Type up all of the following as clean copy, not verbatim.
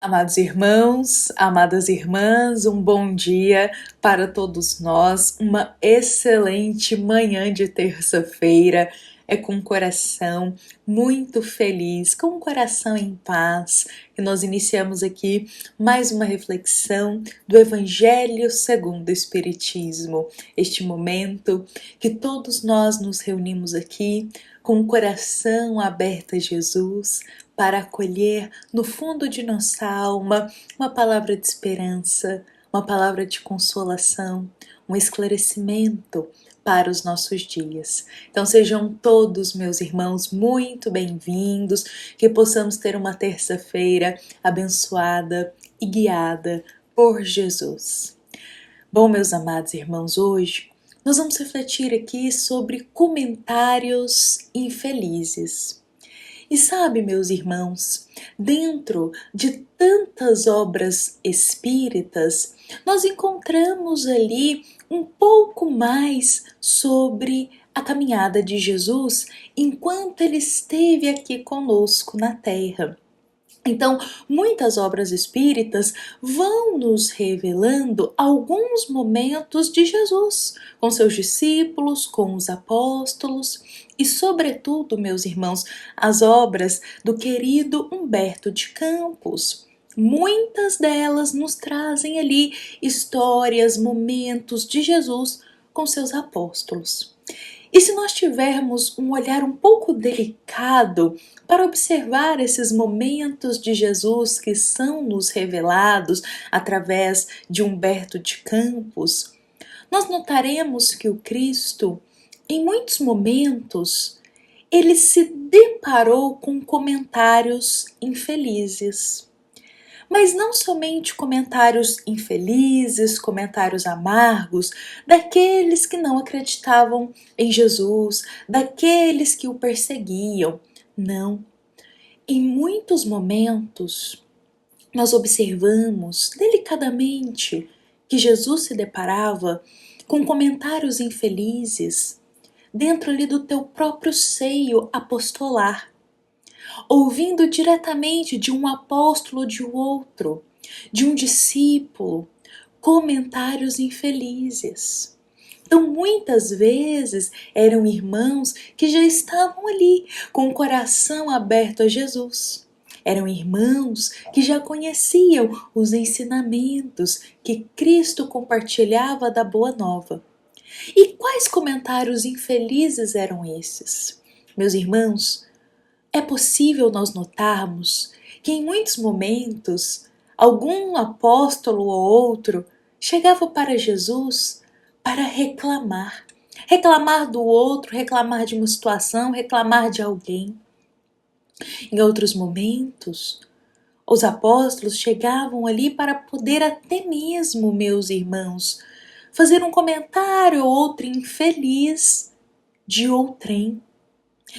Amados irmãos, amadas irmãs, um bom dia para todos nós, uma excelente manhã de terça-feira. É com o coração muito feliz, com o coração em paz, que nós iniciamos aqui mais uma reflexão do Evangelho segundo o Espiritismo. Este momento que todos nós nos reunimos aqui com o coração aberto a Jesus, para acolher no fundo de nossa alma uma palavra de esperança, uma palavra de consolação, um esclarecimento para os nossos dias. Então sejam todos, meus irmãos, muito bem-vindos, que possamos ter uma terça-feira abençoada e guiada por Jesus. Bom, meus amados irmãos, hoje nós vamos refletir aqui sobre comentários infelizes. E sabe, meus irmãos, dentro de tantas obras espíritas, nós encontramos ali um pouco mais sobre a caminhada de Jesus enquanto ele esteve aqui conosco na Terra. Então, muitas obras espíritas vão nos revelando alguns momentos de Jesus, com seus discípulos, com os apóstolos e, sobretudo, meus irmãos, as obras do querido Humberto de Campos. Muitas delas nos trazem ali histórias, momentos de Jesus com seus apóstolos. E se nós tivermos um olhar um pouco delicado para observar esses momentos de Jesus que são nos revelados através de Humberto de Campos, nós notaremos que o Cristo, em muitos momentos, ele se deparou com comentários infelizes. Mas não somente comentários infelizes, comentários amargos, daqueles que não acreditavam em Jesus, daqueles que o perseguiam. Não. Em muitos momentos, nós observamos delicadamente que Jesus se deparava com comentários infelizes dentro ali do teu próprio seio apostolar, ouvindo diretamente de um apóstolo de outro, de um discípulo, comentários infelizes. Então, muitas vezes eram irmãos que já estavam ali com o coração aberto a Jesus. Eram irmãos que já conheciam os ensinamentos que Cristo compartilhava da Boa Nova. E quais comentários infelizes eram esses? Meus irmãos, é possível nós notarmos que em muitos momentos algum apóstolo ou outro chegava para Jesus para reclamar. Reclamar do outro, reclamar de uma situação, reclamar de alguém. Em outros momentos, os apóstolos chegavam ali para poder até mesmo, meus irmãos, fazer um comentário ou outro infeliz de outrem.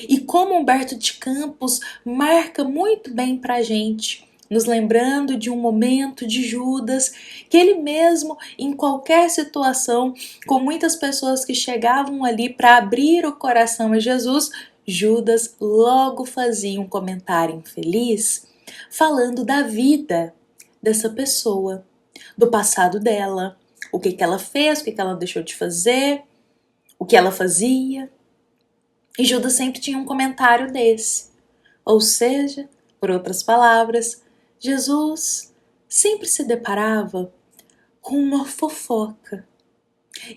E como Humberto de Campos marca muito bem para a gente, nos lembrando de um momento de Judas, que ele mesmo, em qualquer situação, com muitas pessoas que chegavam ali para abrir o coração a Jesus, Judas logo fazia um comentário infeliz, falando da vida dessa pessoa, do passado dela, o que ela fez, o que ela deixou de fazer, o que ela fazia. E Judas sempre tinha um comentário desse. Ou seja, por outras palavras, Jesus sempre se deparava com uma fofoca.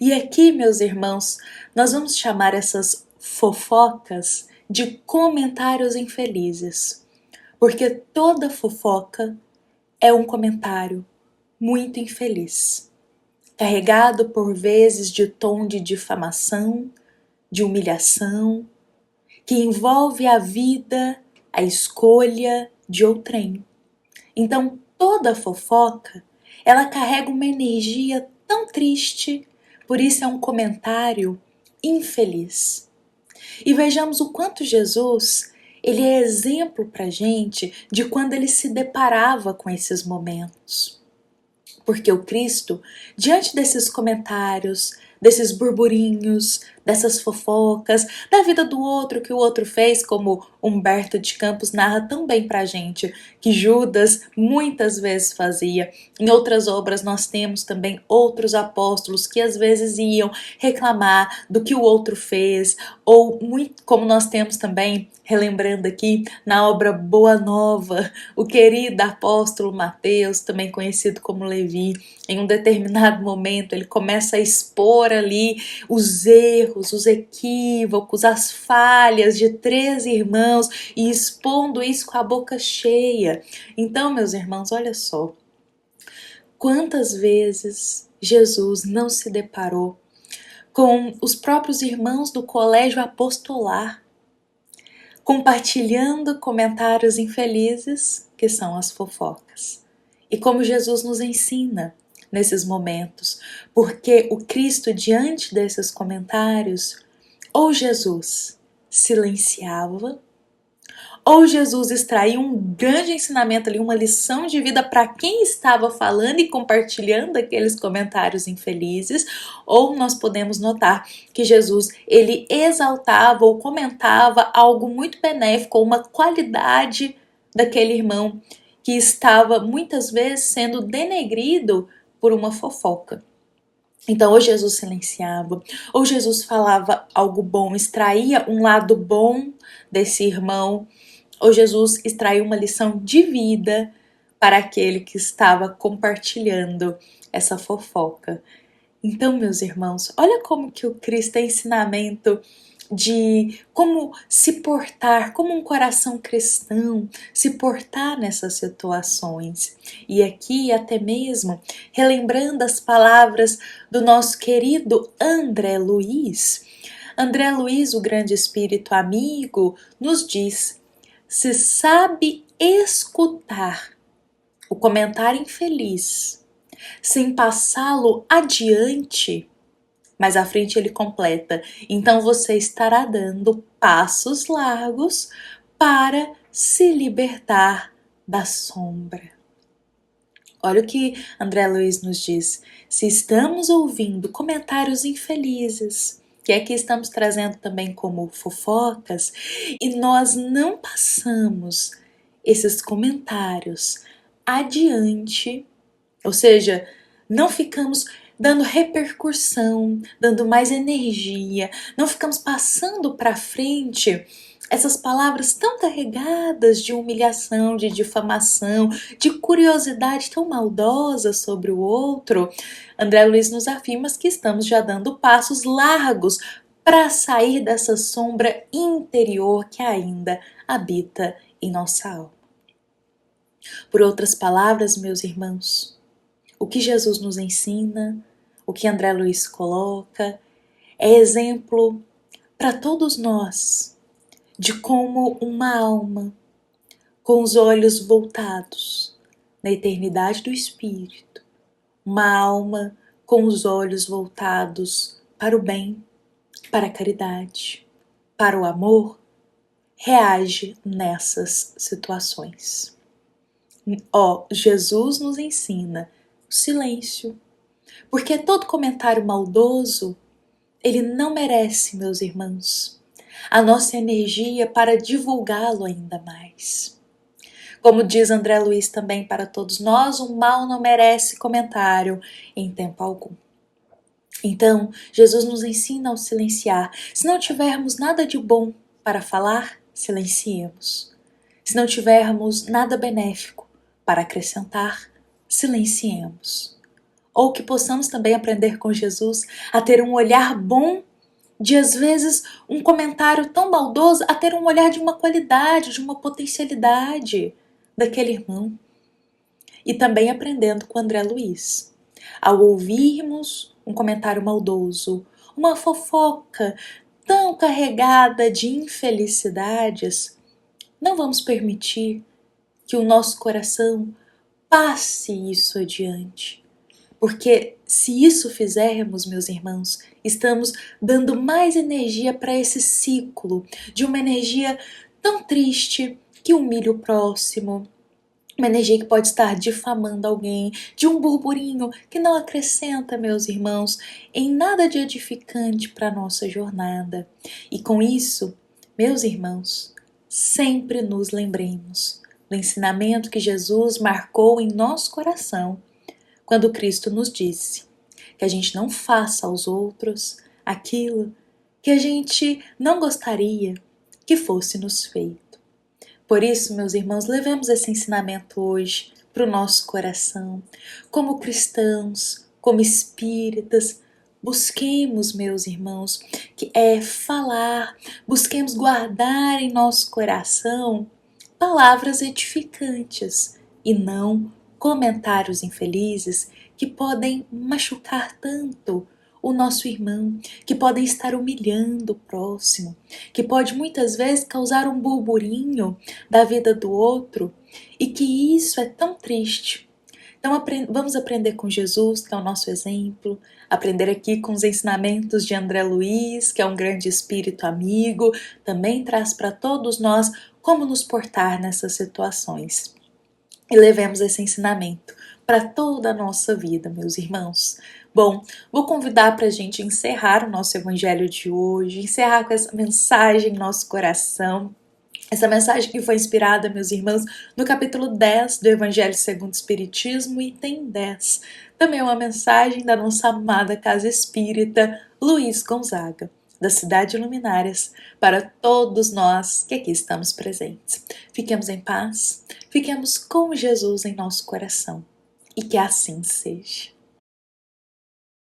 E aqui, meus irmãos, nós vamos chamar essas fofocas de comentários infelizes, porque toda fofoca é um comentário muito infeliz, carregado por vezes de tom de difamação, de humilhação, que envolve a vida, a escolha de outrem. Então, toda fofoca, ela carrega uma energia tão triste, por isso é um comentário infeliz. E vejamos o quanto Jesus, ele é exemplo para a gente de quando ele se deparava com esses momentos. Porque o Cristo, diante desses comentários, desses burburinhos, dessas fofocas, da vida do outro que o outro fez, como Humberto de Campos narra tão bem pra gente, que Judas muitas vezes fazia. Em outras obras nós temos também outros apóstolos que às vezes iam reclamar do que o outro fez, ou muito, como nós temos também, relembrando aqui, na obra Boa Nova, o querido apóstolo Mateus, também conhecido como Levi, em um determinado momento ele começa a expor ali os erros, os equívocos, as falhas de 3 irmãos e expondo isso com a boca cheia. Então, meus irmãos, olha só, quantas vezes Jesus não se deparou com os próprios irmãos do colégio apostolar, compartilhando comentários infelizes, que são as fofocas. E como Jesus nos ensina nesses momentos, porque o Cristo, diante desses comentários, ou Jesus silenciava, ou Jesus extraía um grande ensinamento ali, uma lição de vida para quem estava falando e compartilhando aqueles comentários infelizes, ou nós podemos notar que Jesus, ele exaltava ou comentava algo muito benéfico, uma qualidade daquele irmão que estava muitas vezes sendo denegrido por uma fofoca. Então, ou Jesus silenciava, ou Jesus falava algo bom, extraía um lado bom desse irmão, ou Jesus extraiu uma lição de vida para aquele que estava compartilhando essa fofoca. Então, meus irmãos, olha como que o Cristo tem ensinamento de como se portar, como um coração cristão, se portar nessas situações. E aqui até mesmo, relembrando as palavras do nosso querido André Luiz. André Luiz, o grande espírito amigo, nos diz: se sabe escutar o comentário infeliz sem passá-lo adiante, mais à frente ele completa, então você estará dando passos largos para se libertar da sombra. Olha o que André Luiz nos diz: se estamos ouvindo comentários infelizes, que aqui estamos trazendo também como fofocas, e nós não passamos esses comentários adiante, ou seja, não ficamos dando repercussão, dando mais energia, não ficamos passando para frente essas palavras tão carregadas de humilhação, de difamação, de curiosidade tão maldosa sobre o outro, André Luiz nos afirma que estamos já dando passos largos para sair dessa sombra interior que ainda habita em nossa alma. Por outras palavras, meus irmãos, o que Jesus nos ensina, o que André Luiz coloca, é exemplo para todos nós de como uma alma com os olhos voltados na eternidade do Espírito, uma alma com os olhos voltados para o bem, para a caridade, para o amor, reage nessas situações. Jesus nos ensina o silêncio, porque todo comentário maldoso, ele não merece, meus irmãos, a nossa energia para divulgá-lo ainda mais. Como diz André Luiz também para todos nós, o mal não merece comentário em tempo algum. Então, Jesus nos ensina ao silenciar. Se não tivermos nada de bom para falar, silenciemos. Se não tivermos nada benéfico para acrescentar, silenciemos. Ou que possamos também aprender com Jesus a ter um olhar bom de, às vezes, um comentário tão maldoso, a ter um olhar de uma qualidade, de uma potencialidade daquele irmão. E também aprendendo com André Luiz. Ao ouvirmos um comentário maldoso, uma fofoca tão carregada de infelicidades, não vamos permitir que o nosso coração passe isso adiante. Porque se isso fizermos, meus irmãos, estamos dando mais energia para esse ciclo de uma energia tão triste que humilha o próximo, uma energia que pode estar difamando alguém, de um burburinho que não acrescenta, meus irmãos, em nada de edificante para a nossa jornada. E com isso, meus irmãos, sempre nos lembremos do ensinamento que Jesus marcou em nosso coração quando Cristo nos disse que a gente não faça aos outros aquilo que a gente não gostaria que fosse nos feito. Por isso, meus irmãos, levemos esse ensinamento hoje para o nosso coração. Como cristãos, como espíritas, busquemos, meus irmãos, falar, busquemos guardar em nosso coração palavras edificantes e não comentários infelizes que podem machucar tanto o nosso irmão, que podem estar humilhando o próximo, que pode muitas vezes causar um burburinho da vida do outro e que isso é tão triste. Então vamos aprender com Jesus, que é o nosso exemplo, aprender aqui com os ensinamentos de André Luiz, que é um grande espírito amigo, também traz para todos nós como nos portar nessas situações. E levemos esse ensinamento para toda a nossa vida, meus irmãos. Bom, vou convidar para a gente encerrar o nosso evangelho de hoje, encerrar com essa mensagem em nosso coração. Essa mensagem que foi inspirada, meus irmãos, no capítulo 10 do Evangelho segundo o Espiritismo, item 10. Também é uma mensagem da nossa amada Casa Espírita Luiz Gonzaga, da Cidade Luminárias, para todos nós que aqui estamos presentes. Fiquemos em paz, fiquemos com Jesus em nosso coração. E que assim seja.